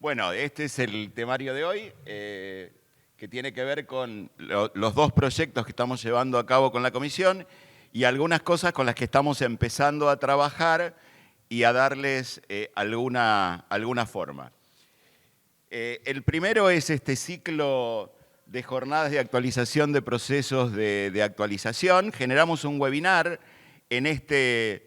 Bueno, este es el temario de hoy, que tiene que ver con los dos proyectos que estamos llevando a cabo con la comisión y algunas cosas con las que estamos empezando a trabajar y a darles alguna forma. El primero es este ciclo de jornadas de actualización de procesos de actualización. Generamos un webinar en este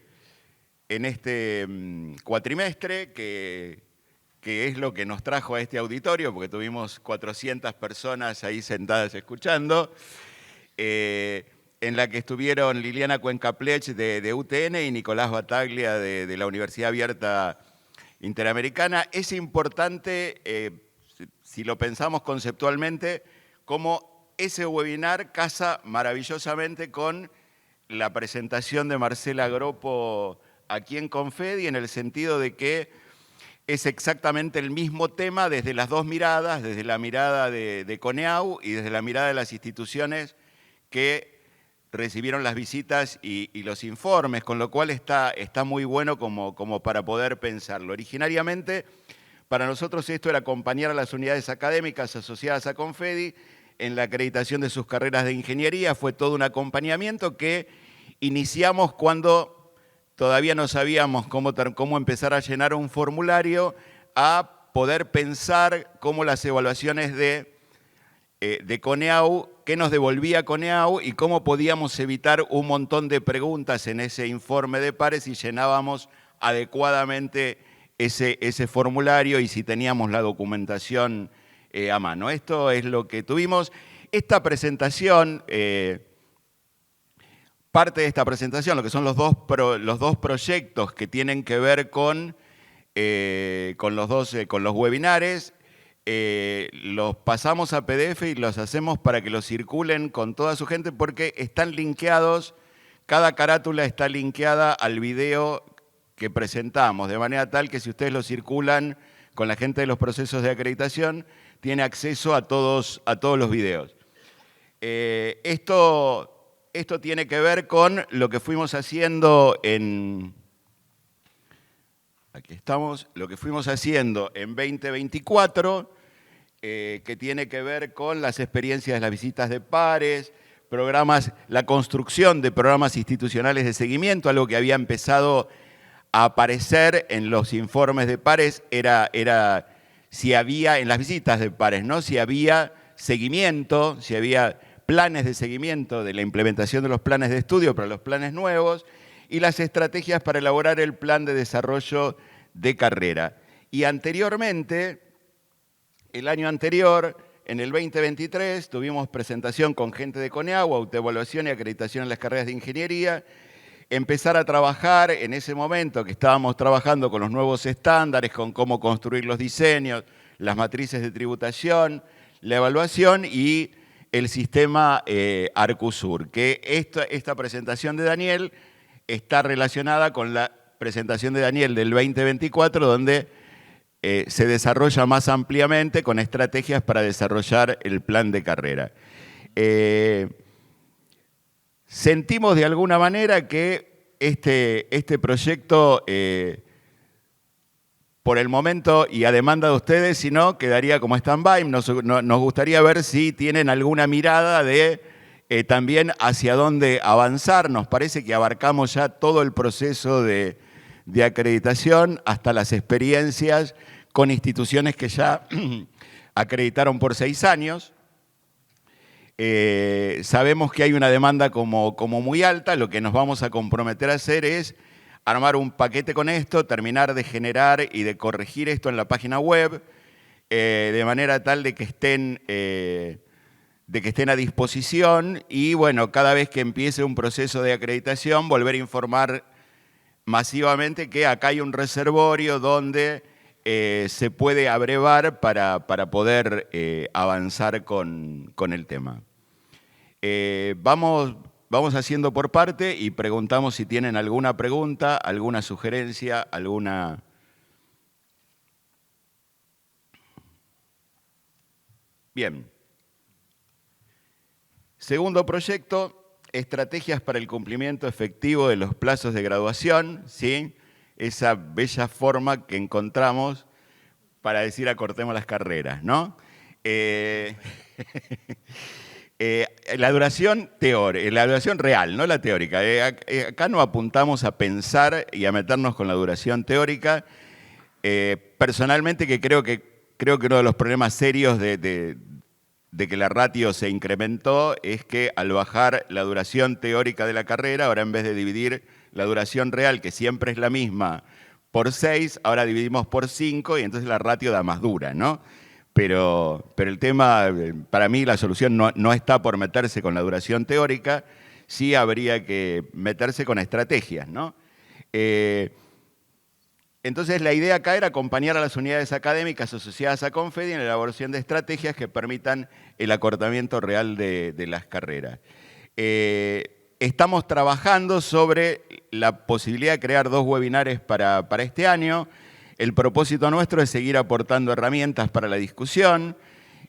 cuatrimestre que es lo que nos trajo a este auditorio, porque tuvimos 400 personas ahí sentadas escuchando, en la que estuvieron Liliana Cuencaplech de UTN y Nicolás Bataglia de la Universidad Abierta Interamericana. Es importante, si lo pensamos conceptualmente, cómo ese webinar casa maravillosamente con la presentación de Marcela Gropo aquí en Confedi, en el sentido de que es exactamente el mismo tema desde las dos miradas, desde la mirada de CONEAU y desde la mirada de las instituciones que recibieron las visitas y los informes, con lo cual está muy bueno como para poder pensarlo. Originariamente, para nosotros esto era acompañar a las unidades académicas asociadas a Confedi en la acreditación de sus carreras de ingeniería. Fue todo un acompañamiento que iniciamos cuando todavía no sabíamos cómo empezar a llenar un formulario, a poder pensar cómo las evaluaciones de CONEAU, qué nos devolvía CONEAU y cómo podíamos evitar un montón de preguntas en ese informe de pares si llenábamos adecuadamente ese formulario y si teníamos la documentación a mano. Esto es lo que tuvimos. Esta presentación... Parte de esta presentación, lo que son los dos proyectos que tienen que ver con los webinares, los pasamos a PDF y los hacemos para que los circulen con toda su gente porque están linkeados, cada carátula está linkeada al video que presentamos, de manera tal que si ustedes lo circulan con la gente de los procesos de acreditación, tiene acceso a todos los videos. Esto tiene que ver con lo que fuimos haciendo lo que fuimos haciendo en 2024, que tiene que ver con las experiencias de las visitas de pares, la construcción de programas institucionales de seguimiento, algo que había empezado a aparecer en los informes de pares, era si había, en las visitas de pares, ¿no? Si había seguimiento, si había planes de seguimiento de la implementación de los planes de estudio para los planes nuevos y las estrategias para elaborar el plan de desarrollo de carrera. Y anteriormente, el año anterior, en el 2023, tuvimos presentación con gente de CONEAU, autoevaluación y acreditación en las carreras de ingeniería, empezar a trabajar en ese momento que estábamos trabajando con los nuevos estándares, con cómo construir los diseños, las matrices de tributación, la evaluación y el sistema Arcusur, que esta presentación de Daniel está relacionada con la presentación de Daniel del 2024, donde se desarrolla más ampliamente con estrategias para desarrollar el plan de carrera. Sentimos de alguna manera que este proyecto, por el momento y a demanda de ustedes, si no, quedaría como stand-by. Nos gustaría ver si tienen alguna mirada de también hacia dónde avanzar. Nos parece que abarcamos ya todo el proceso de acreditación, hasta las experiencias con instituciones que ya acreditaron por 6 años. Sabemos que hay una demanda como muy alta. Lo que nos vamos a comprometer a hacer es armar un paquete con esto, terminar de generar y de corregir esto en la página web, de manera tal de que estén a disposición y, bueno, cada vez que empiece un proceso de acreditación, volver a informar masivamente que acá hay un reservorio donde se puede abrevar para poder avanzar con el tema. Vamos haciendo por parte y preguntamos si tienen alguna pregunta, alguna sugerencia, alguna... Bien. Segundo proyecto, estrategias para el cumplimiento efectivo de los plazos de graduación, ¿sí? Esa bella forma que encontramos para decir acortemos las carreras, ¿no? La duración la duración real, no la teórica. Acá no apuntamos a pensar y a meternos con la duración teórica. Personalmente creo que uno de los problemas serios de que la ratio se incrementó es que al bajar la duración teórica de la carrera, ahora en vez de dividir la duración real, que siempre es la misma, por 6, ahora dividimos por 5 y entonces la ratio da más dura, ¿no? Pero el tema, para mí la solución no está por meterse con la duración teórica, sí habría que meterse con estrategias, ¿no? Entonces la idea acá era acompañar a las unidades académicas asociadas a Confedi en la elaboración de estrategias que permitan el acortamiento real de las carreras. Estamos trabajando sobre la posibilidad de crear 2 webinares para este año. El propósito nuestro es seguir aportando herramientas para la discusión.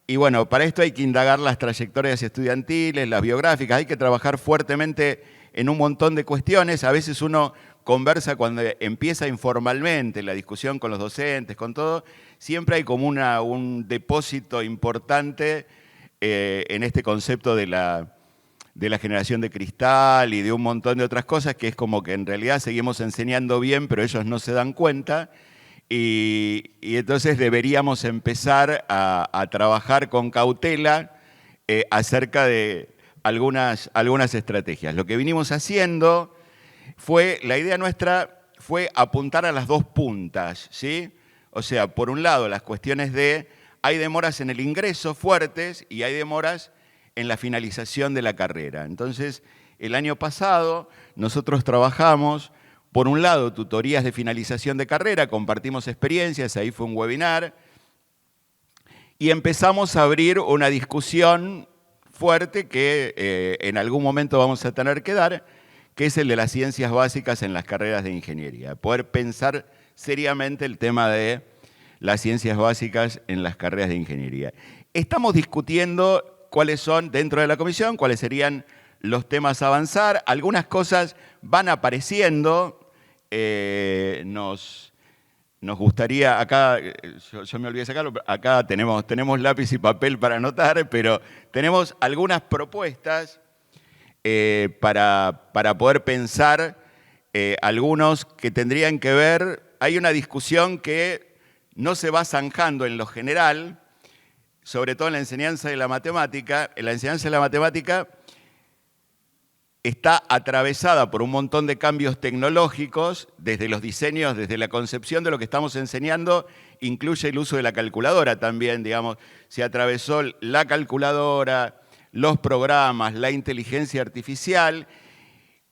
Y bueno, para esto hay que indagar las trayectorias estudiantiles, las biográficas, hay que trabajar fuertemente en un montón de cuestiones. A veces uno conversa cuando empieza informalmente la discusión con los docentes, con todo, siempre hay como un depósito importante en este concepto de la generación de cristal y de un montón de otras cosas, que es como que en realidad seguimos enseñando bien, pero ellos no se dan cuenta. Y entonces deberíamos empezar a trabajar con cautela acerca de algunas estrategias. Lo que vinimos haciendo la idea nuestra fue apuntar a las 2 puntas, ¿sí? O sea, por un lado, las cuestiones hay demoras en el ingreso fuertes y hay demoras en la finalización de la carrera. Entonces, el año pasado nosotros trabajamos, por un lado, tutorías de finalización de carrera, compartimos experiencias, ahí fue un webinar, y empezamos a abrir una discusión fuerte que en algún momento vamos a tener que dar, que es el de las ciencias básicas en las carreras de ingeniería. Poder pensar seriamente el tema de las ciencias básicas en las carreras de ingeniería. Estamos discutiendo cuáles son, dentro de la comisión, cuáles serían los temas a avanzar. Algunas cosas van apareciendo. Nos gustaría, acá, yo me olvidé de sacarlo, acá tenemos lápiz y papel para anotar, pero tenemos algunas propuestas para poder pensar algunos que tendrían que ver. Hay una discusión que no se va zanjando en lo general, sobre todo en la enseñanza de la matemática. En la enseñanza de la matemática está atravesada por un montón de cambios tecnológicos, desde los diseños, desde la concepción de lo que estamos enseñando, incluye el uso de la calculadora también, digamos. Se atravesó la calculadora, los programas, la inteligencia artificial,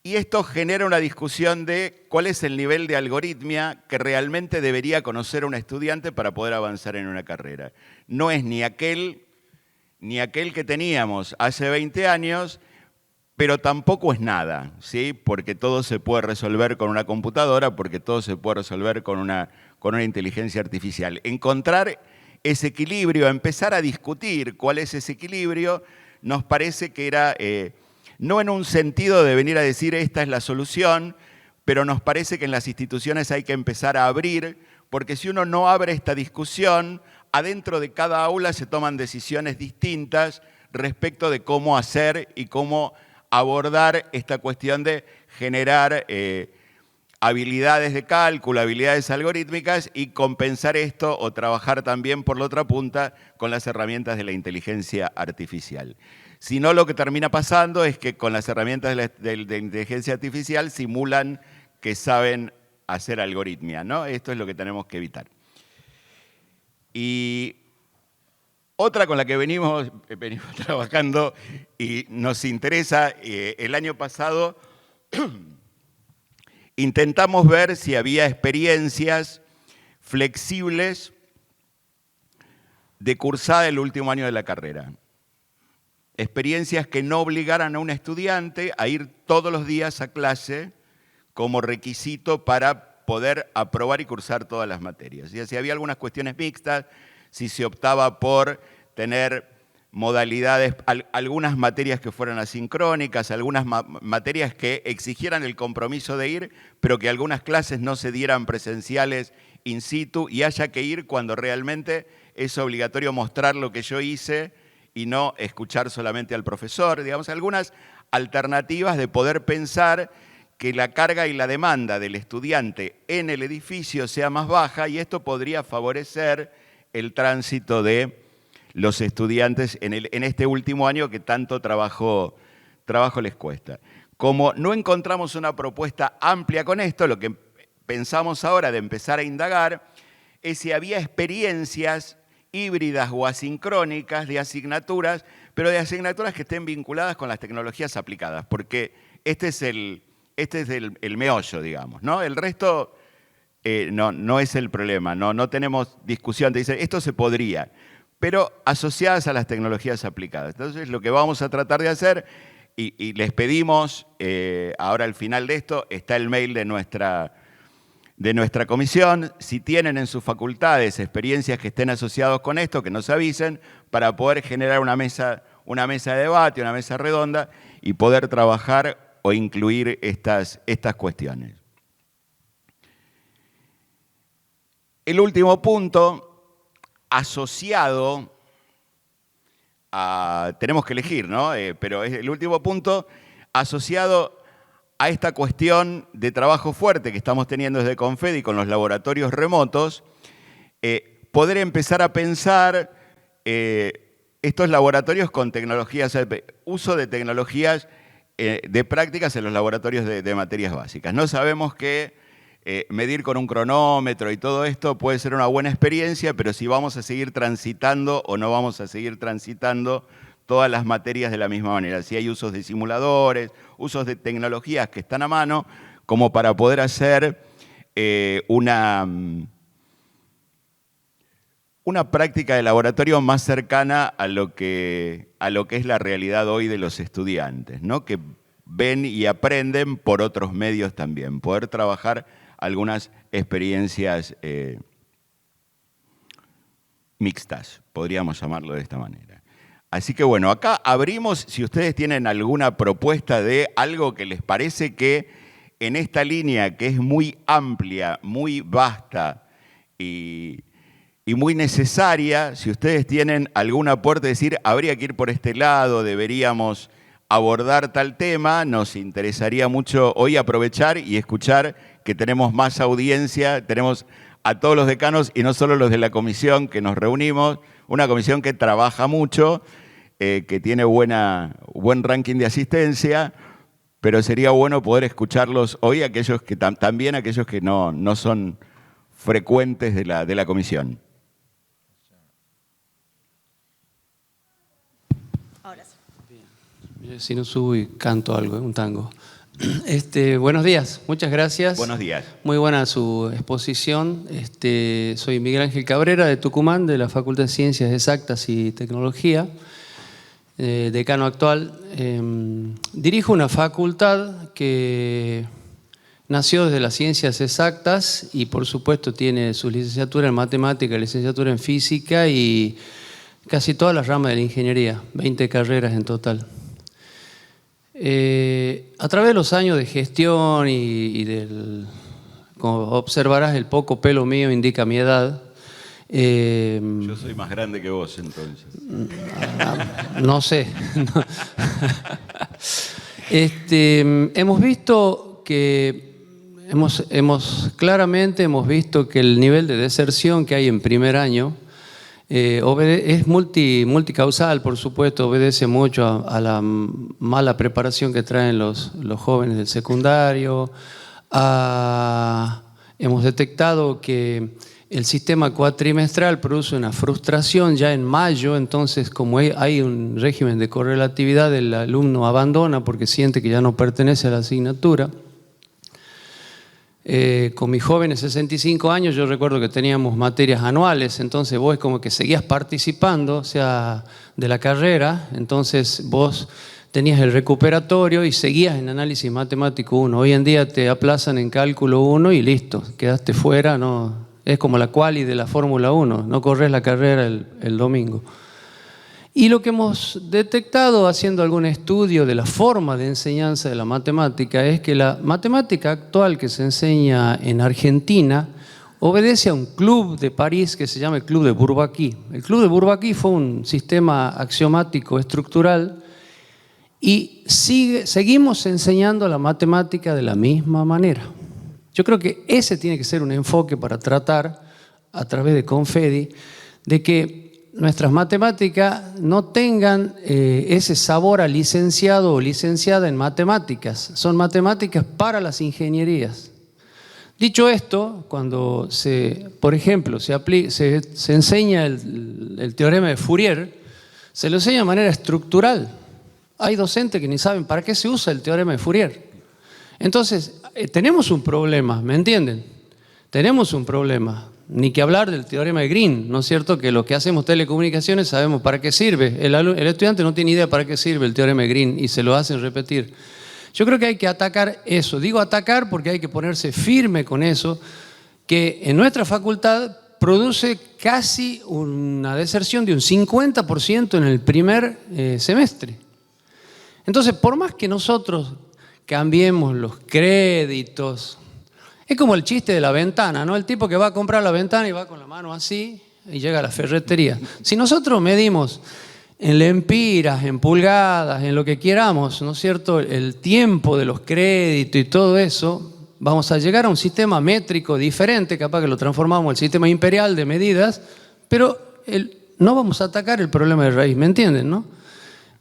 y esto genera una discusión de cuál es el nivel de algoritmia que realmente debería conocer un estudiante para poder avanzar en una carrera. No es ni aquel que teníamos hace 20 años, pero tampoco es nada, ¿sí? Porque todo se puede resolver con una computadora, porque todo se puede resolver con una inteligencia artificial. Encontrar ese equilibrio, empezar a discutir cuál es ese equilibrio, nos parece que era, no en un sentido de venir a decir esta es la solución, pero nos parece que en las instituciones hay que empezar a abrir, porque si uno no abre esta discusión, adentro de cada aula se toman decisiones distintas respecto de cómo hacer y cómo abordar esta cuestión de generar habilidades de cálculo, habilidades algorítmicas y compensar esto o trabajar también por la otra punta con las herramientas de la inteligencia artificial. Si no, lo que termina pasando es que con las herramientas de la inteligencia artificial simulan que saben hacer algoritmia, ¿no? Esto es lo que tenemos que evitar. Y otra con la que venimos trabajando y nos interesa, el año pasado intentamos ver si había experiencias flexibles de cursada el último año de la carrera. Experiencias que no obligaran a un estudiante a ir todos los días a clase como requisito para poder aprobar y cursar todas las materias. Y si había algunas cuestiones mixtas, si se optaba por tener modalidades, algunas materias que fueran asincrónicas, algunas materias que exigieran el compromiso de ir, pero que algunas clases no se dieran presenciales in situ y haya que ir cuando realmente es obligatorio mostrar lo que yo hice y no escuchar solamente al profesor. Digamos, algunas alternativas de poder pensar que la carga y la demanda del estudiante en el edificio sea más baja, y esto podría favorecer el tránsito de los estudiantes en este último año que tanto trabajo les cuesta. Como no encontramos una propuesta amplia con esto, lo que pensamos ahora de empezar a indagar es si había experiencias híbridas o asincrónicas de asignaturas, pero de asignaturas que estén vinculadas con las tecnologías aplicadas, porque este es el meollo, digamos, ¿no? El resto no es el problema, no tenemos discusión, te dicen, esto se podría, pero asociadas a las tecnologías aplicadas. Entonces, lo que vamos a tratar de hacer, y les pedimos, ahora al final de esto, está el mail de nuestra comisión, si tienen en sus facultades experiencias que estén asociados con esto, que nos avisen, para poder generar una mesa de debate, una mesa redonda, y poder trabajar o incluir estas cuestiones. El último punto, asociado a, tenemos que elegir, ¿no? Pero es el último punto, asociado a esta cuestión de trabajo fuerte que estamos teniendo desde Confedi con los laboratorios remotos, poder empezar a pensar estos laboratorios con tecnologías, uso de tecnologías de prácticas en los laboratorios de materias básicas. No sabemos que medir con un cronómetro y todo esto puede ser una buena experiencia, pero si vamos a seguir transitando o no vamos a seguir transitando todas las materias de la misma manera. Si hay usos de simuladores, usos de tecnologías que están a mano, como para poder hacer una práctica de laboratorio más cercana a lo que es la realidad hoy de los estudiantes, ¿no? Que ven y aprenden por otros medios también, poder trabajar algunas experiencias mixtas, podríamos llamarlo de esta manera. Así que bueno, acá abrimos, si ustedes tienen alguna propuesta de algo que les parece que en esta línea que es muy amplia, muy vasta y muy necesaria, si ustedes tienen algún aporte, decir, habría que ir por este lado, deberíamos abordar tal tema, nos interesaría mucho hoy aprovechar y escuchar que tenemos más audiencia, tenemos a todos los decanos y no solo los de la comisión que nos reunimos, una comisión que trabaja mucho, que tiene buen ranking de asistencia, pero sería bueno poder escucharlos hoy, aquellos que también aquellos que no son frecuentes de la comisión. Ahora sí. Bien. Si no subo y canto algo, un tango. Buenos días, muchas gracias. Buenos días. Muy buena su exposición. Soy Miguel Ángel Cabrera de Tucumán, de la Facultad de Ciencias Exactas y Tecnología, decano actual. Dirijo una facultad que nació desde las ciencias exactas y por supuesto tiene su licenciatura en matemática, licenciatura en física y casi todas las ramas de la ingeniería, 20 carreras en total. A través de los años de gestión como observarás, el poco pelo mío indica mi edad. Yo soy más grande que vos, entonces. No sé. Hemos visto que claramente hemos visto que el nivel de deserción que hay en primer año es multicausal, por supuesto, obedece mucho a la mala preparación que traen los jóvenes del secundario. Hemos detectado que el sistema cuatrimestral produce una frustración ya en mayo, entonces como hay un régimen de correlatividad, el alumno abandona porque siente que ya no pertenece a la asignatura. Con mis jóvenes 65 años yo recuerdo que teníamos materias anuales, entonces vos como que seguías participando, o sea, de la carrera, entonces vos tenías el recuperatorio y seguías en análisis matemático 1. Hoy en día te aplazan en cálculo 1 y listo, quedaste fuera, no, es como la quali de la Fórmula 1, no corres la carrera el domingo. Y lo que hemos detectado haciendo algún estudio de la forma de enseñanza de la matemática es que la matemática actual que se enseña en Argentina obedece a un club de París que se llama el Club de Bourbaki. El Club de Bourbaki fue un sistema axiomático estructural y seguimos enseñando la matemática de la misma manera. Yo creo que ese tiene que ser un enfoque para tratar, a través de Confedi, de que nuestras matemáticas no tengan ese sabor a licenciado o licenciada en matemáticas. Son matemáticas para las ingenierías. Dicho esto, cuando por ejemplo, se enseña el teorema de Fourier, se lo enseña de manera estructural. Hay docentes que ni saben para qué se usa el teorema de Fourier. Entonces, tenemos un problema, ¿me entienden? Tenemos un problema. Ni que hablar del teorema de Green, ¿no es cierto? Que los que hacemos telecomunicaciones sabemos para qué sirve. El estudiante no tiene idea para qué sirve el teorema de Green y se lo hacen repetir. Yo creo que hay que atacar eso. Digo atacar porque hay que ponerse firme con eso, que en nuestra facultad produce casi una deserción de un 50% en el primer semestre. Entonces, por más que nosotros cambiemos los créditos, es como el chiste de la ventana, ¿no? El tipo que va a comprar la ventana y va con la mano así y llega a la ferretería. Si nosotros medimos en lempiras, en pulgadas, en lo que queramos, ¿no es cierto?, el tiempo de los créditos y todo eso, vamos a llegar a un sistema métrico diferente, capaz que lo transformamos al sistema imperial de medidas, pero no vamos a atacar el problema de raíz, ¿me entienden, no?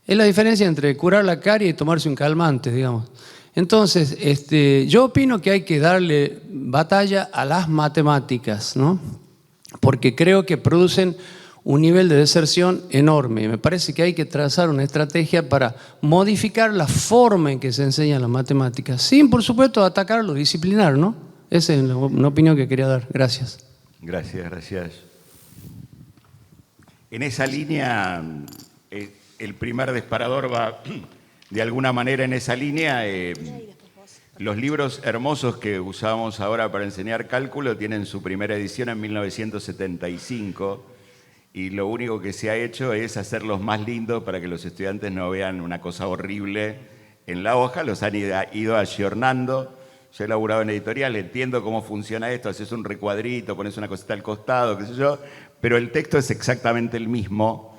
Es la diferencia entre curar la carie y tomarse un calmante, digamos. Entonces, yo opino que hay que darle batalla a las matemáticas, ¿no? Porque creo que producen un nivel de deserción enorme. Me parece que hay que trazar una estrategia para modificar la forma en que se enseñan las matemáticas, sin, por supuesto, atacar lo disciplinar, ¿no? Esa es una opinión que quería dar. Gracias. Gracias, gracias. En esa línea, el primer disparador va de alguna manera en esa línea. Los libros hermosos que usamos ahora para enseñar cálculo tienen su primera edición en 1975 y lo único que se ha hecho es hacerlos más lindos para que los estudiantes no vean una cosa horrible en la hoja. Los han ido ayornando. Yo he elaborado en editorial, entiendo cómo funciona esto, haces un recuadrito, pones una cosita al costado, qué sé yo, pero el texto es exactamente el mismo,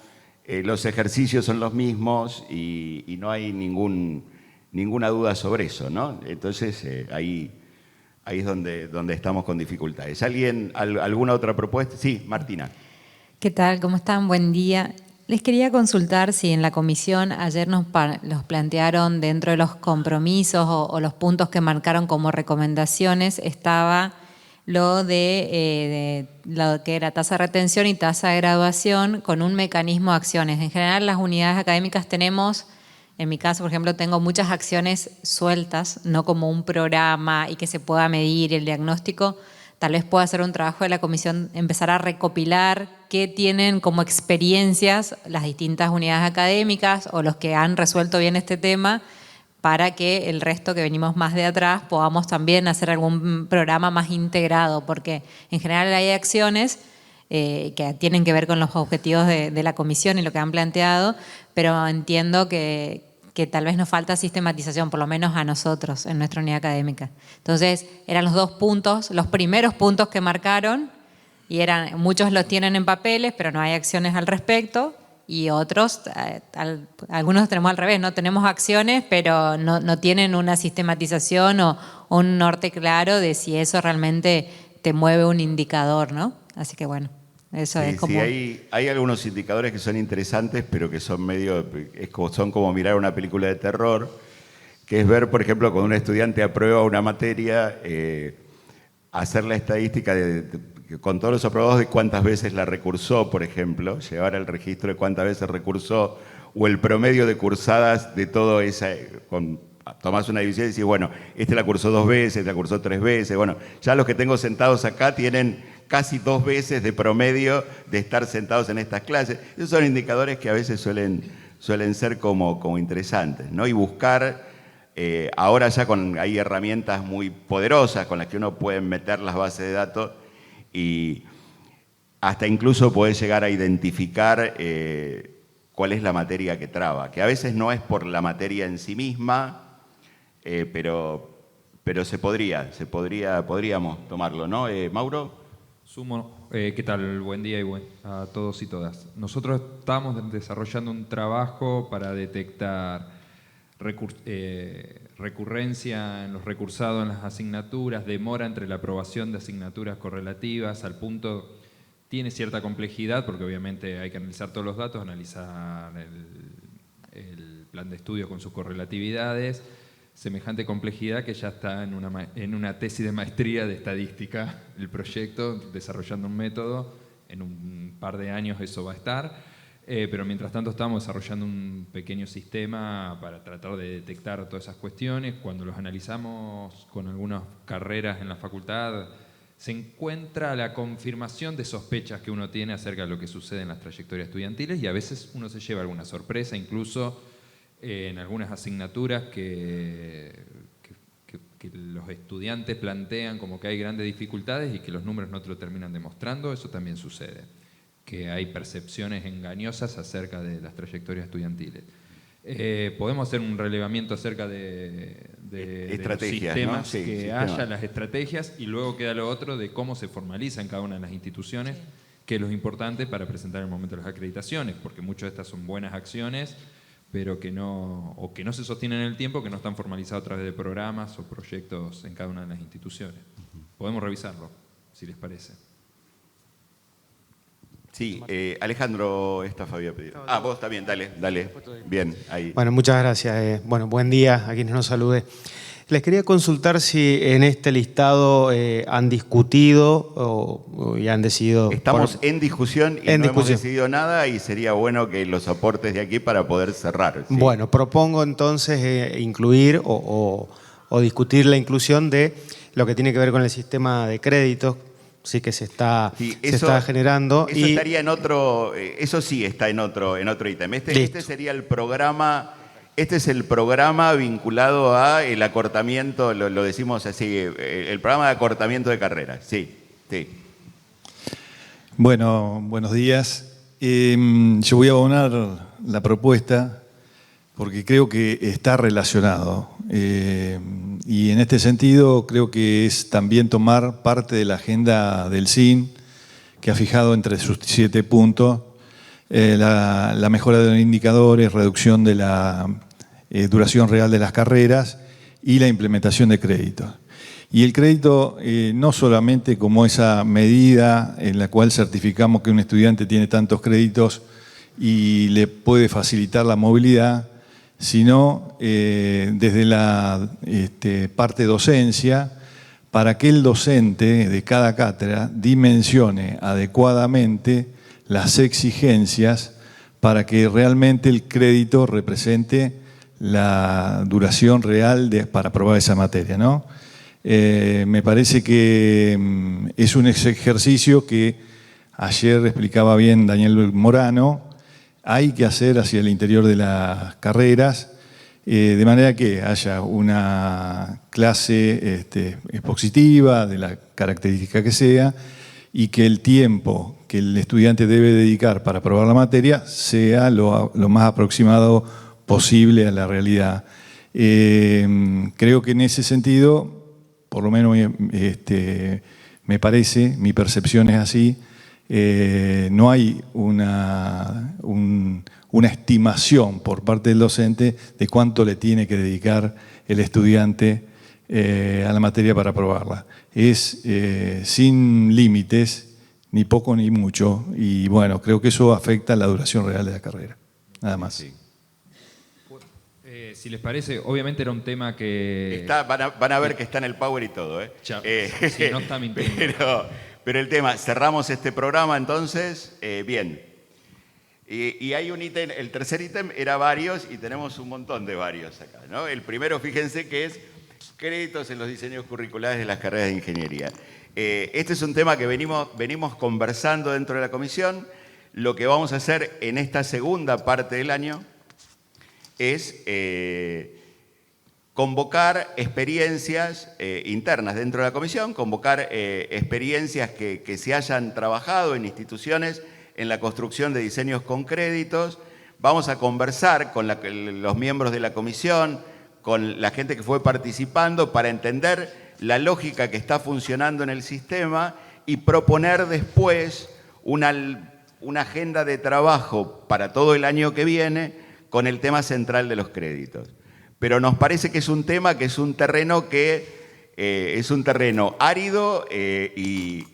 los ejercicios son los mismos y no hay ninguna duda sobre eso, ¿no? Entonces, ahí es donde estamos con dificultades. ¿Alguna otra propuesta? Sí, Martina. ¿Qué tal? ¿Cómo están? Buen día. Les quería consultar si en la comisión ayer nos plantearon dentro de los compromisos o los puntos que marcaron como recomendaciones estaba lo de lo que era tasa de retención y tasa de graduación con un mecanismo de acciones. En general las unidades académicas tenemos, en mi caso por ejemplo, tengo muchas acciones sueltas, no como un programa y que se pueda medir el diagnóstico. Tal vez pueda hacer un trabajo de la comisión, empezar a recopilar qué tienen como experiencias las distintas unidades académicas o los que han resuelto bien este tema para que el resto que venimos más de atrás podamos también hacer algún programa más integrado, porque en general hay acciones que tienen que ver con los objetivos de la comisión y lo que han planteado, pero entiendo que tal vez nos falta sistematización, por lo menos a nosotros en nuestra unidad académica. Entonces, eran los 2 puntos, los primeros puntos que marcaron, y muchos los tienen en papeles, pero no hay acciones al respecto, y otros, algunos tenemos al revés, no tenemos acciones, pero no tienen una sistematización o un norte claro de si eso realmente te mueve un indicador, ¿no? Así que bueno. Eso sí, es como... Sí, hay algunos indicadores que son interesantes, pero que son son como mirar una película de terror, que es ver, por ejemplo, cuando un estudiante aprueba una materia, hacer la estadística con todos los aprobados de cuántas veces la recursó, por ejemplo, llevar el registro de cuántas veces recursó, o el promedio de cursadas de todo esa... Tomás una división y decís, bueno, la cursó 2 veces, la cursó 3 veces, bueno, ya los que tengo sentados acá tienen casi 2 veces de promedio de estar sentados en estas clases. Esos son indicadores que a veces suelen ser como interesantes, ¿no? Y buscar, ahora ya hay herramientas muy poderosas con las que uno puede meter las bases de datos y hasta incluso puede llegar a identificar cuál es la materia que traba, que a veces no es por la materia en sí misma, pero podríamos tomarlo, ¿no? Mauro. Sumo, ¿qué tal? Buen día a todos y todas. Nosotros estamos desarrollando un trabajo para detectar recurrencia en los recursados en las asignaturas, demora entre la aprobación de asignaturas correlativas, al punto tiene cierta complejidad porque obviamente hay que analizar todos los datos, analizar el plan de estudio con sus correlatividades, semejante complejidad que ya está en una tesis de maestría de estadística, el proyecto, desarrollando un método, en un par de años eso va a estar, pero mientras tanto estamos desarrollando un pequeño sistema para tratar de detectar todas esas cuestiones. Cuando los analizamos con algunas carreras en la facultad, se encuentra la confirmación de sospechas que uno tiene acerca de lo que sucede en las trayectorias estudiantiles y a veces uno se lleva alguna sorpresa, incluso en algunas asignaturas que los estudiantes plantean como que hay grandes dificultades y que los números no te lo terminan demostrando. Eso también sucede, que hay percepciones engañosas acerca de las trayectorias estudiantiles. Podemos hacer un relevamiento acerca de los sistemas, ¿no? Sí, que haya, las estrategias, y luego queda lo otro de cómo se formaliza en cada una de las instituciones, que es lo importante para presentar en el momento de las acreditaciones, porque muchas de estas son buenas acciones, pero que no se sostienen en el tiempo, que no están formalizados a través de programas o proyectos en cada una de las instituciones. Podemos revisarlo, si les parece. Sí, Alejandro había pedido. Vos también, dale. Bien, ahí. Bueno, muchas gracias. Buen día a quienes nos saluden. Les quería consultar si en este listado han discutido y han decidido... Estamos en discusión y no hemos decidido nada, y sería bueno que los aportes de aquí para poder cerrar. ¿Sí? Bueno, propongo entonces incluir o discutir la inclusión de lo que tiene que ver con el sistema de créditos, sí que se está generando. Eso estaría en otro, eso sí está en otro ítem. Este sería el programa. Este es el programa vinculado a el acortamiento, lo decimos así, el programa de acortamiento de carreras. Sí. Bueno, buenos días. Yo voy a abonar la propuesta porque creo que está relacionado. Y en este sentido creo que es también tomar parte de la agenda del SIN, que ha fijado entre sus 7 puntos la mejora de los indicadores, reducción de la duración real de las carreras y la implementación de créditos. Y el crédito no solamente como esa medida en la cual certificamos que un estudiante tiene tantos créditos y le puede facilitar la movilidad, sino desde la parte docencia, para que el docente de cada cátedra dimensione adecuadamente las exigencias para que realmente el crédito represente la duración real para aprobar esa materia, ¿no? Me parece que es un ejercicio que ayer explicaba bien Daniel Morano, hay que hacer hacia el interior de las carreras, de manera que haya una clase expositiva de la característica que sea, y que el tiempo que el estudiante debe dedicar para aprobar la materia sea lo más aproximado posible a la realidad. Creo que en ese sentido, por lo menos me parece, mi percepción es así, no hay una estimación por parte del docente de cuánto le tiene que dedicar el estudiante a la materia para aprobarla. Es sin límites, ni poco ni mucho, y bueno, creo que eso afecta la duración real de la carrera. Nada más. Sí. Si les parece, obviamente era un tema que... Van a ver que está en el Power y todo. Si no está mintiendo. Pero el tema, cerramos este programa entonces, bien. Y hay un ítem, el tercer ítem era varios, y tenemos un montón de varios acá, ¿no? El primero, fíjense, que es créditos en los diseños curriculares de las carreras de ingeniería. Este es un tema que venimos conversando dentro de la comisión. Lo que vamos a hacer en esta segunda parte del año es convocar experiencias internas dentro de la comisión, convocar experiencias que se hayan trabajado en instituciones en la construcción de diseños con créditos. Vamos a conversar con los miembros de la comisión, con la gente que fue participando, para entender la lógica que está funcionando en el sistema y proponer después una agenda de trabajo para todo el año que viene con el tema central de los créditos. Pero nos parece que es un tema que es un terreno árido y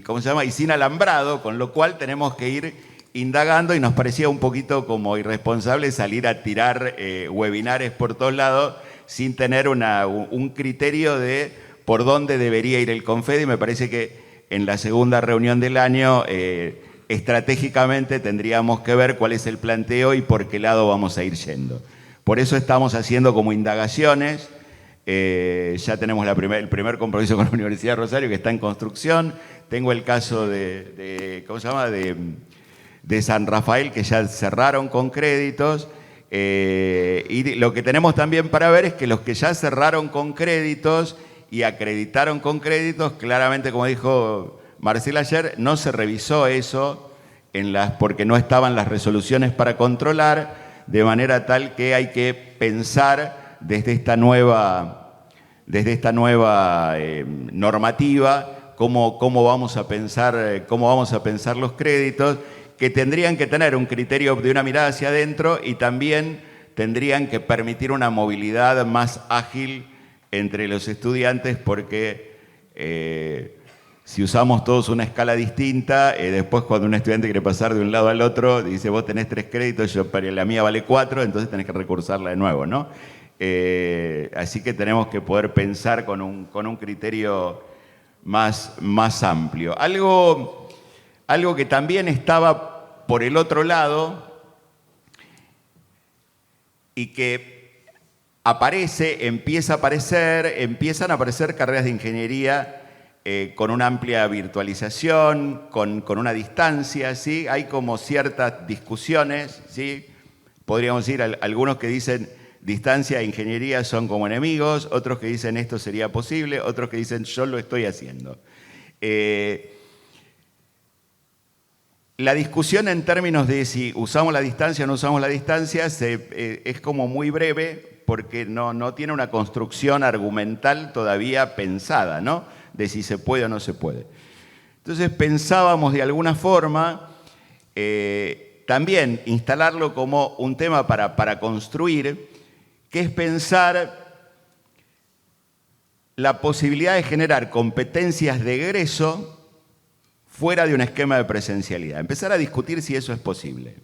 ¿cómo se llama? Y sin alambrado, con lo cual tenemos que ir indagando y nos parecía un poquito como irresponsable salir a tirar webinares por todos lados sin tener un criterio de por dónde debería ir el Confedi. Me parece que en la segunda reunión del año estratégicamente tendríamos que ver cuál es el planteo y por qué lado vamos a ir yendo. Por eso estamos haciendo como indagaciones. Ya tenemos el primer compromiso con la Universidad de Rosario, que está en construcción. Tengo el caso ¿cómo se llama?, de San Rafael, que ya cerraron con créditos. Y lo que tenemos también para ver es que los que ya cerraron con créditos y acreditaron con créditos, claramente, como dijo Marcela ayer, no se revisó eso porque no estaban las resoluciones para controlar, de manera tal que hay que pensar desde esta nueva normativa cómo vamos a pensar los créditos, que tendrían que tener un criterio de una mirada hacia adentro y también tendrían que permitir una movilidad más ágil entre los estudiantes, porque si usamos todos una escala distinta, después cuando un estudiante quiere pasar de un lado al otro, dice vos tenés 3 créditos, la mía vale 4, entonces tenés que recursarla de nuevo, ¿no? Así que tenemos que poder pensar con un criterio más amplio. Algo que también estaba por el otro lado y que empiezan a aparecer carreras de ingeniería con una amplia virtualización, con una distancia, ¿sí? Hay como ciertas discusiones, ¿sí? Podríamos decir, algunos que dicen distancia e ingeniería son como enemigos, otros que dicen esto sería posible, otros que dicen yo lo estoy haciendo. La discusión en términos de si usamos la distancia o no usamos la distancia es como muy breve, porque no tiene una construcción argumental todavía pensada, ¿no? De si se puede o no se puede. Entonces pensábamos de alguna forma también instalarlo como un tema para construir, que es pensar la posibilidad de generar competencias de egreso fuera de un esquema de presencialidad. Empezar a discutir si eso es posible.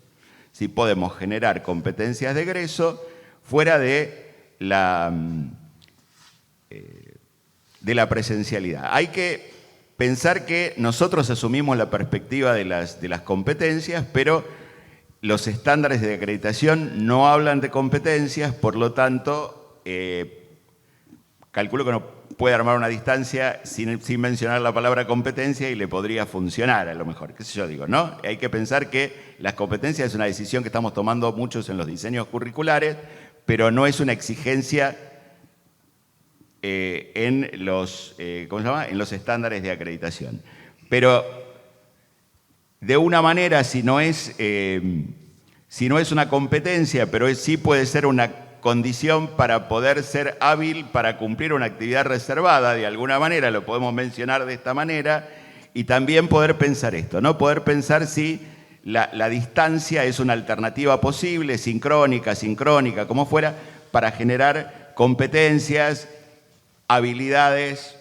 Si podemos generar competencias de egreso fuera de la presencialidad. Hay que pensar que nosotros asumimos la perspectiva de las competencias, pero los estándares de acreditación no hablan de competencias, por lo tanto, calculo que no puede armar una distancia sin mencionar la palabra competencia y le podría funcionar a lo mejor, qué sé yo digo, ¿no? Hay que pensar que las competencias es una decisión que estamos tomando muchos en los diseños curriculares, pero no es una exigencia en los estándares de acreditación. Pero de una manera, si no es una competencia, pero sí puede ser una condición para poder ser hábil para cumplir una actividad reservada, de alguna manera lo podemos mencionar de esta manera, y también poder pensar esto, ¿no? Poder pensar si la distancia es una alternativa posible, sincrónica, como fuera, para generar competencias, habilidades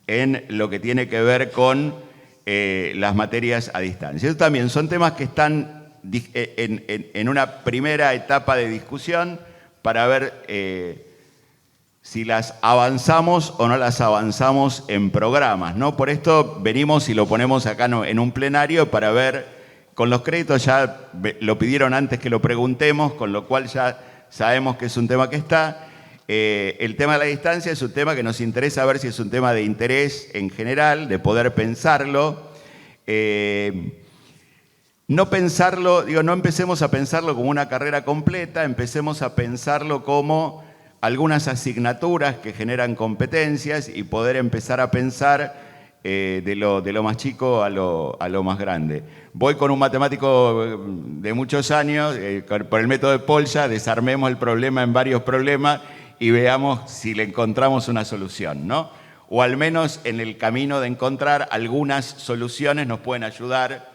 en lo que tiene que ver con las materias a distancia. Estos también son temas que están en una primera etapa de discusión, para ver si las avanzamos o no las avanzamos en programas, ¿no? Por esto venimos y lo ponemos acá en un plenario para ver, con los créditos ya lo pidieron antes que lo preguntemos, con lo cual ya sabemos que es un tema que está. El tema de la distancia es un tema que nos interesa ver si es un tema de interés en general, de poder pensarlo. No empecemos a pensarlo como una carrera completa, empecemos a pensarlo como algunas asignaturas que generan competencias y poder empezar a pensar de lo más chico a lo más grande. Voy con un matemático de muchos años, por el método de Polya, desarmemos el problema en varios problemas y veamos si le encontramos una solución, ¿no? o al menos en el camino de encontrar algunas soluciones nos pueden ayudar,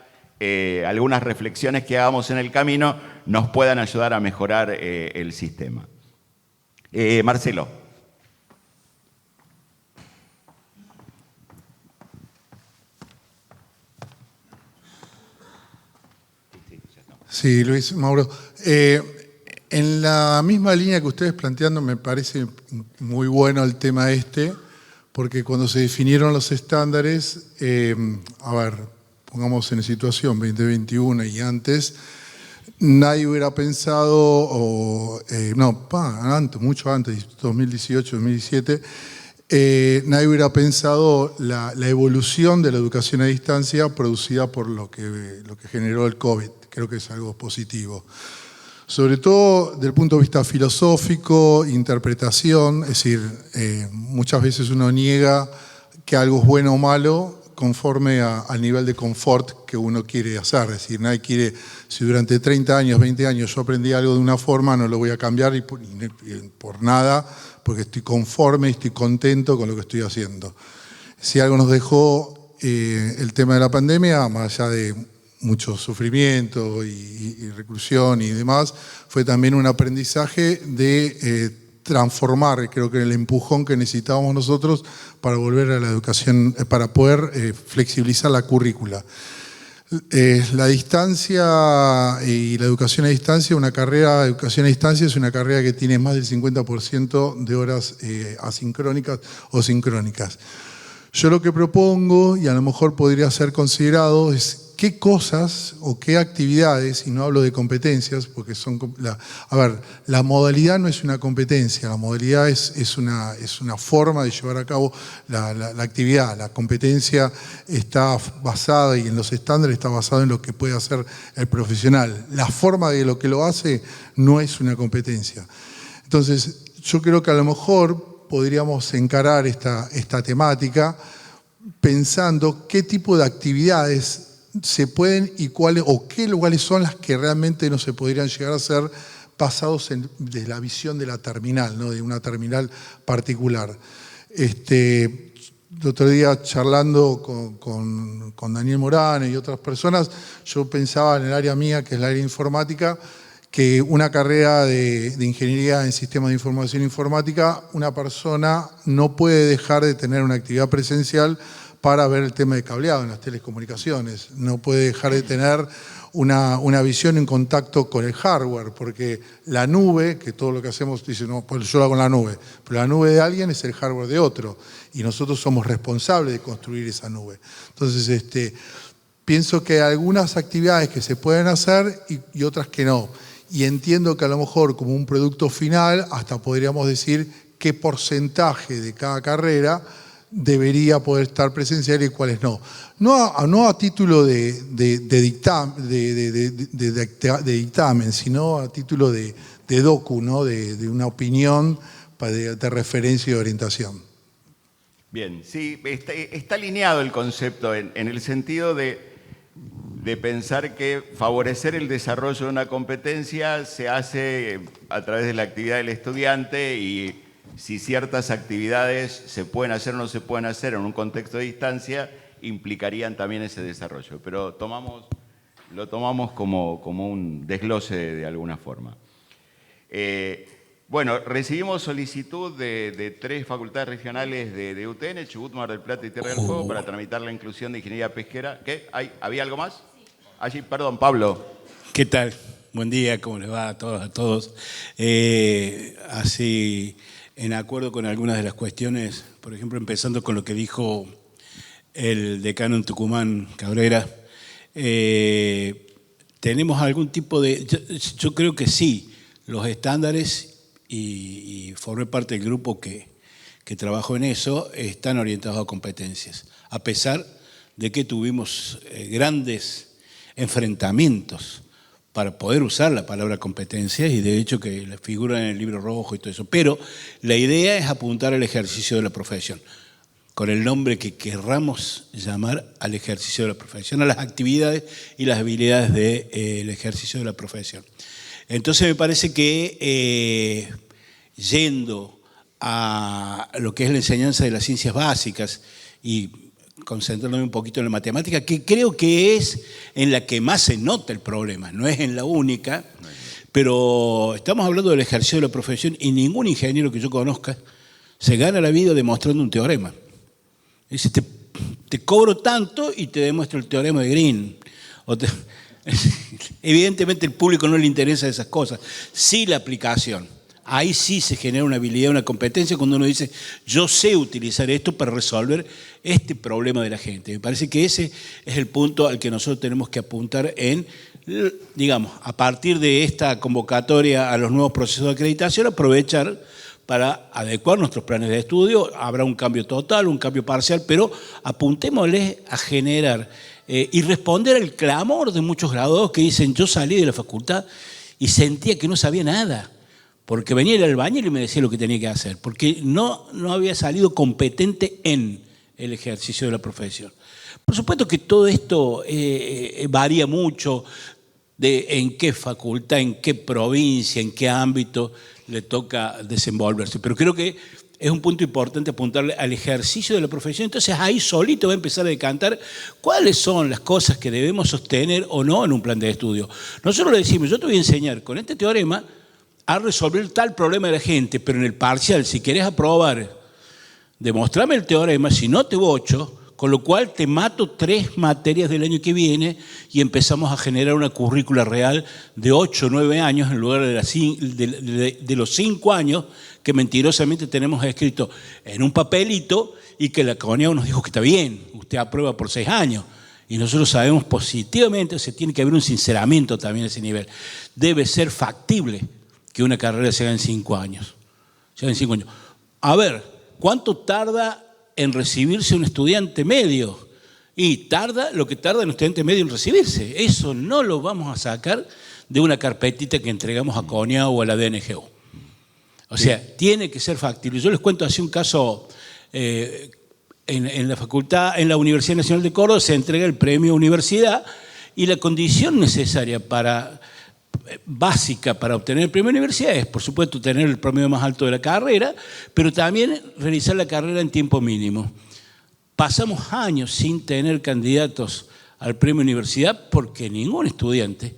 algunas reflexiones que hagamos en el camino nos puedan ayudar a mejorar el sistema. Marcelo. Sí, Luis, Mauro. En la misma línea que ustedes planteando, me parece muy bueno el tema porque cuando se definieron los estándares, a ver, pongamos en situación 2021 y antes, nadie hubiera pensado, mucho antes, 2018, 2017, nadie hubiera pensado la evolución de la educación a distancia producida por lo que generó el COVID. Creo que es algo positivo. Sobre todo desde el punto de vista filosófico, interpretación, es decir, muchas veces uno niega que algo es bueno o malo conforme al nivel de confort que uno quiere hacer. Es decir, nadie quiere, si durante 30 años, 20 años yo aprendí algo de una forma, no lo voy a cambiar y por nada, porque estoy conforme y estoy contento con lo que estoy haciendo. Si algo nos dejó el tema de la pandemia, más allá de mucho sufrimiento y reclusión y demás, fue también un aprendizaje de transformar, creo que el empujón que necesitábamos nosotros para volver a la educación, para poder flexibilizar la currícula. La distancia y la educación a distancia, una carrera de educación a distancia es una carrera que tiene más del 50% de horas asincrónicas o sincrónicas. Yo lo que propongo, y a lo mejor podría ser considerado, es qué cosas o qué actividades, y no hablo de competencias, porque la modalidad no es una competencia, la modalidad es una forma de llevar a cabo la actividad. La competencia está basada, y en los estándares está basada en lo que puede hacer el profesional. La forma de lo que lo hace no es una competencia. Entonces, yo creo que a lo mejor podríamos encarar esta temática pensando qué tipo de actividades se pueden y cuáles son las que realmente no se podrían llegar a hacer basados de la visión de la terminal, ¿no? De una terminal particular. El otro día charlando con Daniel Morán y otras personas, yo pensaba en el área mía, que es el área informática, que una carrera de ingeniería en sistemas de información informática, una persona no puede dejar de tener una actividad presencial para ver el tema de cableado en las telecomunicaciones. No puede dejar de tener una visión en contacto con el hardware, porque la nube, que todo lo que hacemos, dice, no, pues yo lo hago en la nube, pero la nube de alguien es el hardware de otro, y nosotros somos responsables de construir esa nube. Entonces, pienso que hay algunas actividades que se pueden hacer y otras que no. Y entiendo que a lo mejor como un producto final, hasta podríamos decir qué porcentaje de cada carrera debería poder estar presencial y cuáles no. No a título de dictamen, sino a título de docu, ¿no? de una opinión de referencia y de orientación. Bien, sí, está alineado el concepto en el sentido de pensar que favorecer el desarrollo de una competencia se hace a través de la actividad del estudiante, y si ciertas actividades se pueden hacer o no se pueden hacer en un contexto de distancia, implicarían también ese desarrollo. Pero lo tomamos como un desglose de alguna forma. Bueno, recibimos solicitud de 3 facultades regionales de UTN, Chubut, Mar del Plata y Tierra del Fuego, para tramitar la inclusión de ingeniería pesquera. ¿Qué? ¿Había algo más? Allí, perdón, Pablo. ¿Qué tal? Buen día, ¿cómo les va a todos? Así, en acuerdo con algunas de las cuestiones, por ejemplo, empezando con lo que dijo el decano en Tucumán, Cabrera, tenemos algún tipo de... Yo creo que sí, los estándares, y formé parte del grupo que trabajó en eso, están orientados a competencias, a pesar de que tuvimos grandes enfrentamientos para poder usar la palabra competencias, y de hecho que figura en el libro rojo y todo eso. Pero la idea es apuntar al ejercicio de la profesión, con el nombre que querramos llamar al ejercicio de la profesión, a las actividades y las habilidades del ejercicio de la profesión. Entonces me parece que yendo a lo que es la enseñanza de las ciencias básicas y concentrándome un poquito en la matemática, que creo que es en la que más se nota el problema, no es en la única, pero estamos hablando del ejercicio de la profesión y ningún ingeniero que yo conozca se gana la vida demostrando un teorema. Dice, te cobro tanto y te demuestro el teorema de Green. Evidentemente al público no le interesa esas cosas, sí la aplicación. Ahí sí se genera una habilidad, una competencia cuando uno dice, yo sé utilizar esto para resolver este problema de la gente. Me parece que ese es el punto al que nosotros tenemos que apuntar en, digamos, a partir de esta convocatoria a los nuevos procesos de acreditación, aprovechar para adecuar nuestros planes de estudio. Habrá un cambio total, un cambio parcial, pero apuntémosle a generar y responder al clamor de muchos graduados que dicen, yo salí de la facultad y sentía que no sabía nada. Porque venía el albañil y me decía lo que tenía que hacer, porque no había salido competente en el ejercicio de la profesión. Por supuesto que todo esto varía mucho de en qué facultad, en qué provincia, en qué ámbito le toca desenvolverse, pero creo que es un punto importante apuntarle al ejercicio de la profesión. Entonces ahí solito va a empezar a decantar cuáles son las cosas que debemos sostener o no en un plan de estudio. Nosotros le decimos, yo te voy a enseñar con este teorema a resolver tal problema de la gente, pero en el parcial, si querés aprobar, demostrame el teorema, si no te bocho, con lo cual te mato 3 materias del año que viene y empezamos a generar una currícula real de 8 o 9 años en lugar de los 5 años que mentirosamente tenemos escrito en un papelito y que la CONEAU nos dijo que está bien, usted aprueba por 6 años. Y nosotros sabemos positivamente, o sea, tiene que haber un sinceramiento también a ese nivel. Debe ser factible que una carrera se haga en 5 años. A ver, ¿cuánto tarda en recibirse un estudiante medio? Y tarda lo que tarda un estudiante medio en recibirse. Eso no lo vamos a sacar de una carpetita que entregamos a CONEAU o a la DNGU. O sea, tiene que ser factible. Yo les cuento así un caso, en la facultad, en la Universidad Nacional de Córdoba se entrega el premio Universidad y la condición necesaria básica para obtener el premio universidad es, por supuesto, tener el promedio más alto de la carrera, pero también realizar la carrera en tiempo mínimo. Pasamos años sin tener candidatos al premio universidad porque ningún estudiante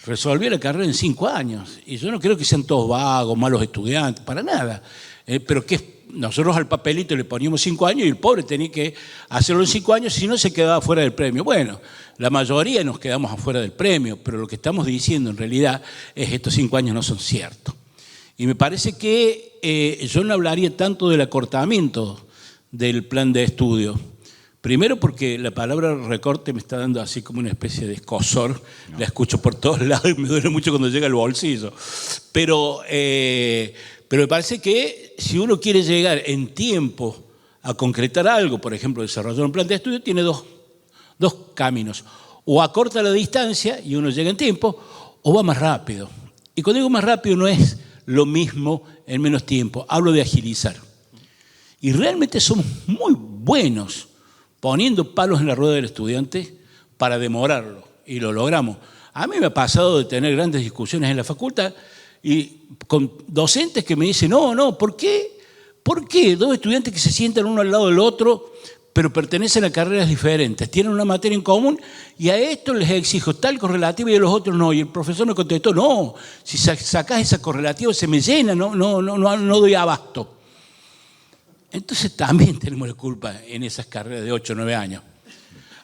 resolvió la carrera en 5 años. Y yo no creo que sean todos vagos, malos estudiantes, para nada. Pero que nosotros al papelito le poníamos 5 años y el pobre tenía que hacerlo en 5 años, si no se quedaba fuera del premio. Bueno, la mayoría nos quedamos afuera del premio, pero lo que estamos diciendo en realidad es que estos 5 años no son ciertos. Y me parece que yo no hablaría tanto del acortamiento del plan de estudio. Primero porque la palabra recorte me está dando así como una especie de escozor. No. La escucho por todos lados y me duele mucho cuando llega al bolsillo. Pero me parece que si uno quiere llegar en tiempo a concretar algo, por ejemplo, desarrollar un plan de estudio, tiene dos caminos. O acorta la distancia y uno llega en tiempo, o va más rápido. Y cuando digo más rápido no es lo mismo en menos tiempo, hablo de agilizar. Y realmente somos muy buenos poniendo palos en la rueda del estudiante para demorarlo, y lo logramos. A mí me ha pasado de tener grandes discusiones en la facultad y con docentes que me dicen, no, ¿por qué? ¿Por qué 2 estudiantes que se sientan uno al lado del otro, pero pertenecen a carreras diferentes, tienen una materia en común y a estos les exijo tal correlativa y a los otros no? Y el profesor me contestó, no, si sacás esa correlativa se me llena, no doy abasto. Entonces también tenemos la culpa en esas carreras de 8 o 9 años.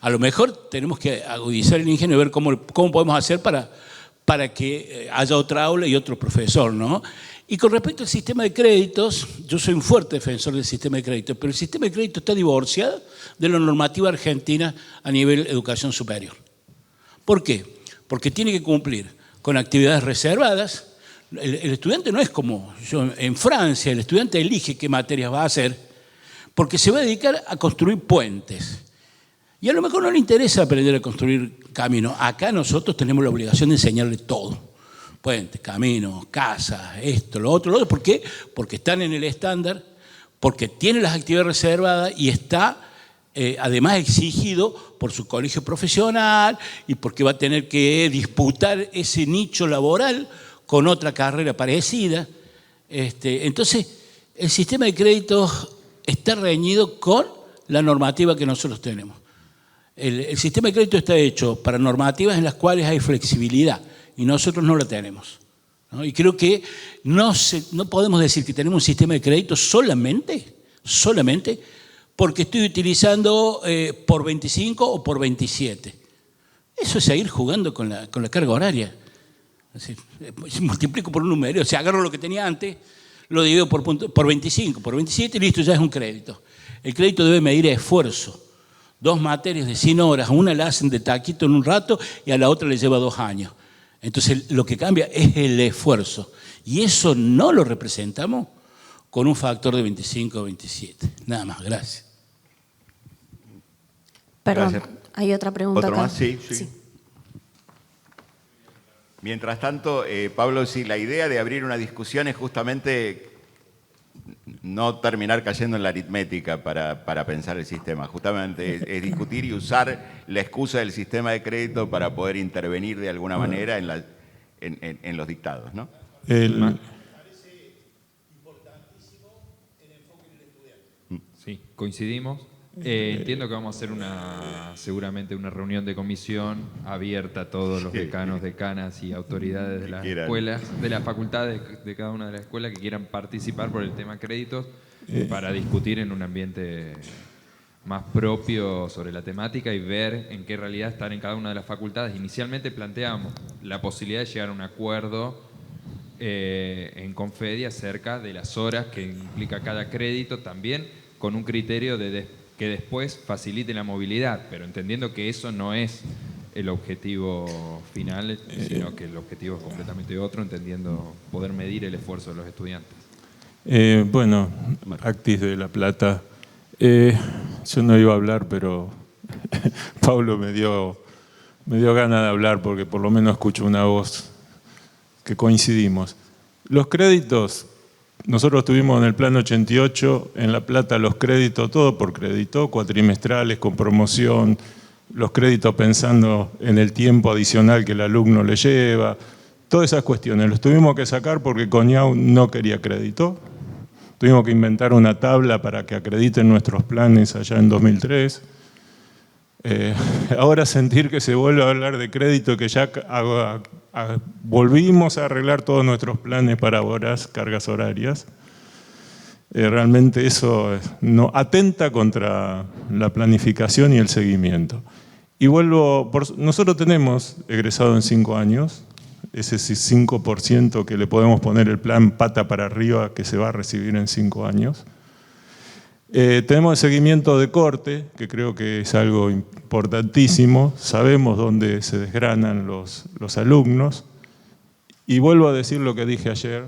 A lo mejor tenemos que agudizar el ingenio y ver cómo podemos hacer para que haya otra aula y otro profesor, ¿no? Y con respecto al sistema de créditos, yo soy un fuerte defensor del sistema de créditos, pero el sistema de créditos está divorciado de la normativa argentina a nivel educación superior. ¿Por qué? Porque tiene que cumplir con actividades reservadas. El estudiante no es como en Francia, el estudiante elige qué materias va a hacer porque se va a dedicar a construir puentes. Y a lo mejor no le interesa aprender a construir caminos. Acá nosotros tenemos la obligación de enseñarle todo. Puentes, caminos, casas, esto, lo otro. ¿Por qué? Porque están en el estándar, porque tiene las actividades reservadas y está además exigido por su colegio profesional y porque va a tener que disputar ese nicho laboral con otra carrera parecida. Entonces, El sistema de créditos está reñido con la normativa que nosotros tenemos. El sistema de crédito está hecho para normativas en las cuales hay flexibilidad y nosotros no la tenemos, ¿no? Y creo que no podemos decir que tenemos un sistema de crédito solamente porque estoy utilizando por 25 o por 27. Eso es seguir jugando con la carga horaria. Es decir, multiplico por un número, o sea, agarro lo que tenía antes, lo divido por 25, por 27 y listo, ya es un crédito. El crédito debe medir esfuerzo. 2 materias de 100 horas, una la hacen de taquito en un rato y a la otra le lleva 2 años. Entonces lo que cambia es el esfuerzo. Y eso no lo representamos con un factor de 25 o 27. Nada más, gracias. Perdón, Gracias. hay otra pregunta ¿Otro acá. más? Sí. Mientras tanto, Pablo, sí, la idea de abrir una discusión es justamente no terminar cayendo en la aritmética para pensar el sistema. Justamente es discutir y usar la excusa del sistema de crédito para poder intervenir de alguna manera en los dictados, ¿no? Sí, coincidimos. Entiendo que vamos a hacer seguramente una reunión de comisión abierta a todos los decanos, decanas y autoridades de las escuelas, de las facultades de cada una de las escuelas que quieran participar por el tema créditos para discutir en un ambiente más propio sobre la temática y ver en qué realidad están en cada una de las facultades. Inicialmente planteamos la posibilidad de llegar a un acuerdo en Confedi acerca de las horas que implica cada crédito, también con un criterio que después facilite la movilidad, pero entendiendo que eso no es el objetivo final, sino que el objetivo es completamente otro, entendiendo poder medir el esfuerzo de los estudiantes. Bueno, Actis de La Plata, yo no iba a hablar, pero Pablo me dio ganas de hablar porque por lo menos escucho una voz que coincidimos. Los créditos, nosotros tuvimos en el plan 88, en La Plata, los créditos, todo por crédito, cuatrimestrales, con promoción, los créditos pensando en el tiempo adicional que el alumno le lleva, todas esas cuestiones. Los tuvimos que sacar porque CONIAU no quería crédito. Tuvimos que inventar una tabla para que acrediten nuestros planes allá en 2003. Ahora sentir que se vuelve a hablar de crédito, que ya volvimos a arreglar todos nuestros planes para horas, cargas horarias. Realmente eso no atenta contra la planificación y el seguimiento. Y nosotros tenemos egresado en 5 años, ese 5% que le podemos poner el plan pata para arriba que se va a recibir en 5 años. Tenemos el seguimiento de corte, que creo que es algo importantísimo. Sabemos dónde se desgranan los alumnos. Y vuelvo a decir lo que dije ayer,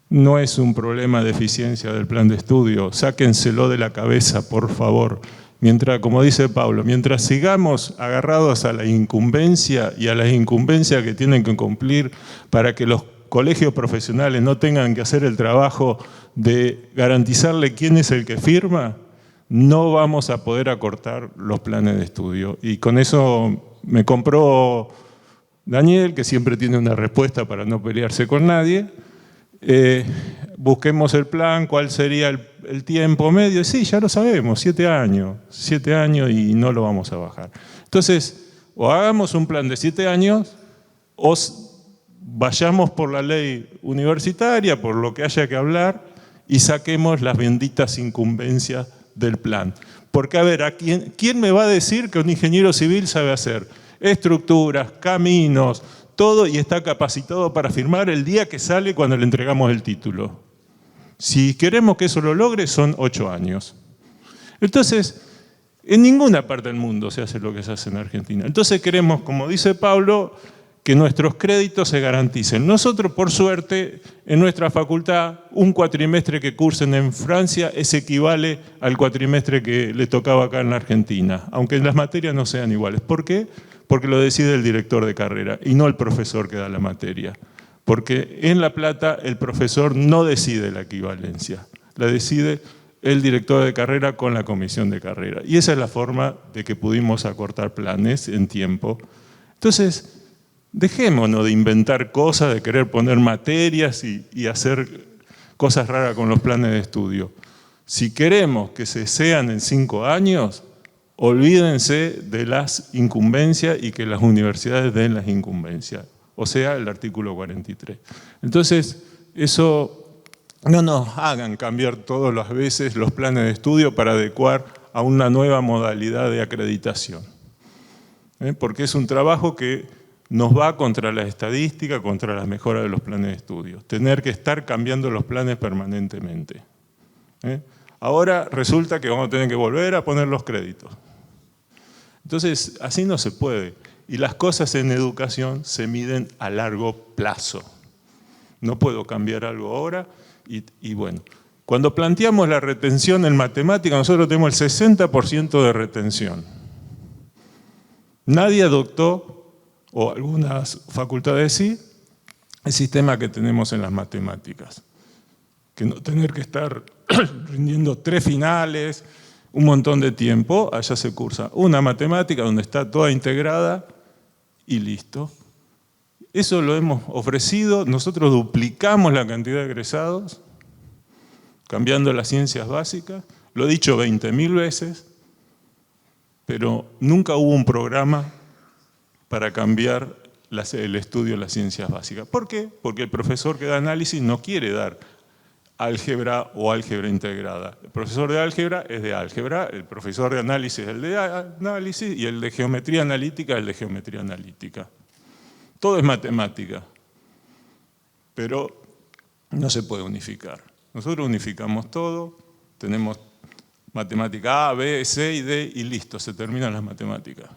no es un problema de eficiencia del plan de estudio. Sáquenselo de la cabeza, por favor. Mientras, como dice Pablo, mientras sigamos agarrados a la incumbencia y a las incumbencias que tienen que cumplir para que los colegios profesionales no tengan que hacer el trabajo de garantizarle quién es el que firma, no vamos a poder acortar los planes de estudio. Y con eso me compró Daniel, que siempre tiene una respuesta para no pelearse con nadie. Busquemos el plan, cuál sería el tiempo medio. Y sí, ya lo sabemos, 7 años. 7 años y no lo vamos a bajar. Entonces, o hagamos un plan de 7 años, o vayamos por la ley universitaria, por lo que haya que hablar, y saquemos las benditas incumbencias del plan. Porque, a ver, ¿quién me va a decir que un ingeniero civil sabe hacer estructuras, caminos, todo y está capacitado para firmar el día que sale cuando le entregamos el título? Si queremos que eso lo logre, son 8 años. Entonces, en ninguna parte del mundo se hace lo que se hace en Argentina. Entonces queremos, como dice Pablo, que nuestros créditos se garanticen. Nosotros, por suerte, en nuestra facultad, un cuatrimestre que cursen en Francia equivale al cuatrimestre que le tocaba acá en la Argentina, aunque las materias no sean iguales. ¿Por qué? Porque lo decide el director de carrera y no el profesor que da la materia. Porque en La Plata el profesor no decide la equivalencia, la decide el director de carrera con la comisión de carrera. Y esa es la forma de que pudimos acortar planes en tiempo. Entonces, dejémonos de inventar cosas, de querer poner materias y hacer cosas raras con los planes de estudio. Si queremos que se sean en 5 años, olvídense de las incumbencias y que las universidades den las incumbencias, o sea, el artículo 43. Entonces, eso no nos hagan cambiar todas las veces los planes de estudio para adecuar a una nueva modalidad de acreditación. Porque es un trabajo que nos va contra la estadística, contra las mejoras de los planes de estudio. Tener que estar cambiando los planes permanentemente. Ahora resulta que vamos a tener que volver a poner los créditos. Entonces, así no se puede. Y las cosas en educación se miden a largo plazo. No puedo cambiar algo ahora y bueno. Cuando planteamos la retención en matemática, nosotros tenemos el 60% de retención. Nadie adoptó, o algunas facultades sí, el sistema que tenemos en las matemáticas. Que no tener que estar rindiendo 3 finales, un montón de tiempo, allá se cursa una matemática donde está toda integrada y listo. Eso lo hemos ofrecido, nosotros duplicamos la cantidad de egresados, cambiando las ciencias básicas, lo he dicho 20.000 veces, pero nunca hubo un programa para cambiar el estudio de las ciencias básicas. ¿Por qué? Porque el profesor que da análisis no quiere dar álgebra o álgebra integrada. El profesor de álgebra es de álgebra, el profesor de análisis es el de análisis y el de geometría analítica es el de geometría analítica. Todo es matemática, pero no se puede unificar. Nosotros unificamos todo, tenemos matemática A, B, C y D y listo, se terminan las matemáticas.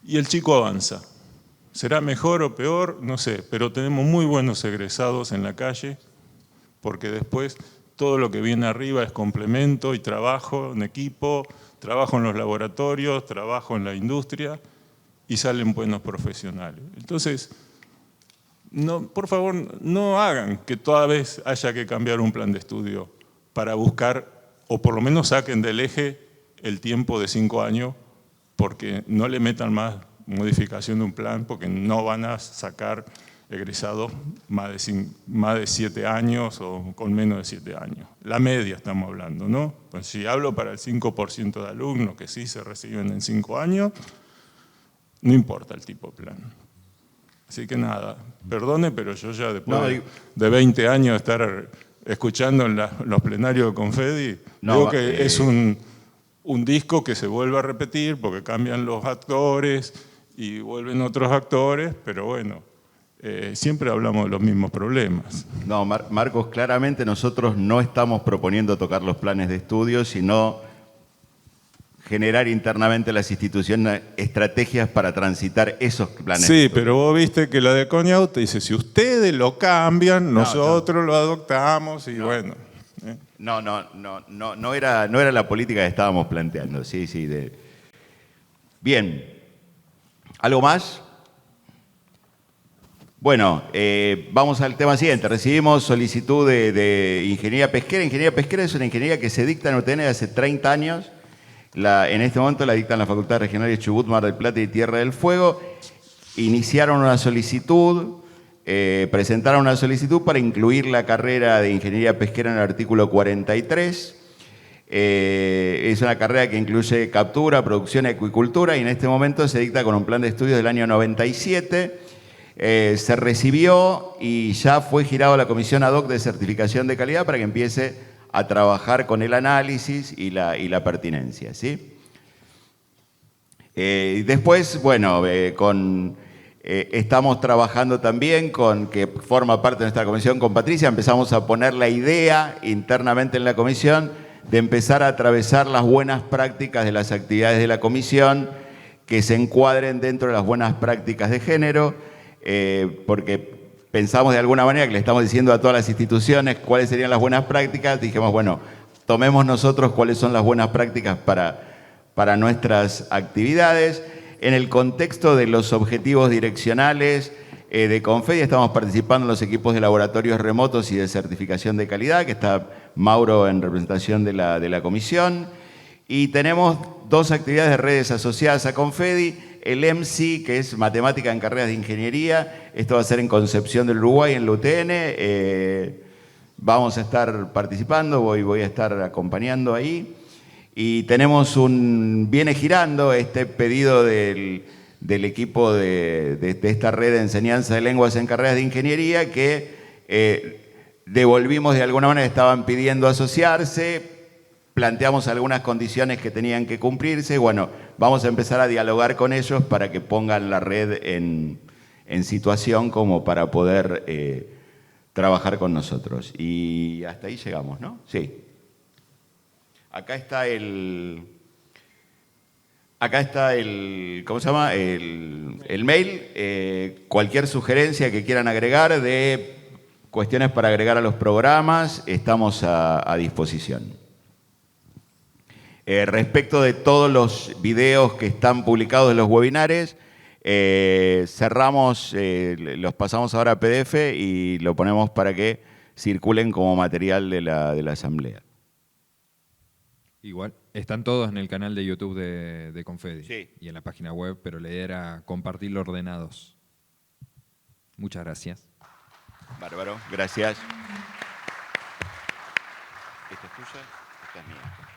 Y el chico avanza. ¿Será mejor o peor? No sé, pero tenemos muy buenos egresados en la calle, porque después todo lo que viene arriba es complemento y trabajo en equipo, trabajo en los laboratorios, trabajo en la industria y salen buenos profesionales. Entonces, no, por favor, no hagan que toda vez haya que cambiar un plan de estudio para buscar, o por lo menos saquen del eje el tiempo de 5 años, porque no le metan más modificación de un plan, porque no van a sacar egresados más de 7 años o con menos de 7 años. La media estamos hablando, ¿no? Pues si hablo para el 5% de alumnos que sí se reciben en 5 años, no importa el tipo de plan. Así que nada, perdone, pero yo ya después de 20 años de estar escuchando en los plenarios de Confedi, digo que es un disco que se vuelve a repetir porque cambian los actores y vuelven otros actores, pero bueno, siempre hablamos de los mismos problemas. No, Marcos, claramente nosotros no estamos proponiendo tocar los planes de estudio, sino generar internamente las instituciones estrategias para transitar esos planes. Sí, pero vos viste que la de Coñaut te dice, si ustedes lo cambian, nosotros lo adoptamos y bueno. No era la política que estábamos planteando. Sí. Bien. ¿Algo más? Bueno, vamos al tema siguiente. Recibimos solicitud de ingeniería pesquera. Ingeniería pesquera es una ingeniería que se dicta en UTN hace 30 años. En este momento la dictan las facultades regionales Chubut, Mar del Plata y Tierra del Fuego. Iniciaron una solicitud, presentaron una solicitud para incluir la carrera de ingeniería pesquera en el artículo 43. Es una carrera que incluye captura, producción y acuicultura y en este momento se dicta con un plan de estudios del año 97. Se recibió y ya fue girado a la Comisión Ad Hoc de Certificación de Calidad para que empiece a trabajar con el análisis y la pertinencia, ¿sí? Después, bueno, estamos trabajando también que forma parte de nuestra comisión con Patricia, empezamos a poner la idea internamente en la comisión de empezar a atravesar las buenas prácticas de las actividades de la comisión que se encuadren dentro de las buenas prácticas de género, porque pensamos de alguna manera que le estamos diciendo a todas las instituciones cuáles serían las buenas prácticas, dijimos, bueno, tomemos nosotros cuáles son las buenas prácticas para nuestras actividades. En el contexto de los objetivos direccionales de Confedi estamos participando en los equipos de laboratorios remotos y de certificación de calidad, que está Mauro en representación de la comisión, y tenemos 2 actividades de redes asociadas a Confedi. El EMSI, que es Matemática en Carreras de Ingeniería, esto va a ser en Concepción del Uruguay, en la UTN. vamos a estar participando, voy a estar acompañando ahí. Y viene girando este pedido del equipo de esta red de enseñanza de lenguas en carreras de ingeniería que devolvimos de alguna manera, estaban pidiendo asociarse, planteamos algunas condiciones que tenían que cumplirse. Bueno, vamos a empezar a dialogar con ellos para que pongan la red en situación como para poder trabajar con nosotros. Y hasta ahí llegamos, ¿no? Sí. Acá está el ¿cómo se llama? El mail. Cualquier sugerencia que quieran agregar de cuestiones para agregar a los programas, estamos a disposición. Respecto de todos los videos que están publicados de los webinares, cerramos, los pasamos ahora a PDF y lo ponemos para que circulen como material de la asamblea. Igual, están todos en el canal de YouTube de Confedi, sí, y en la página web, pero la idea era compartirlo ordenados. Muchas gracias. Bárbaro, gracias. ¿Esta es tuya? Esta es mía.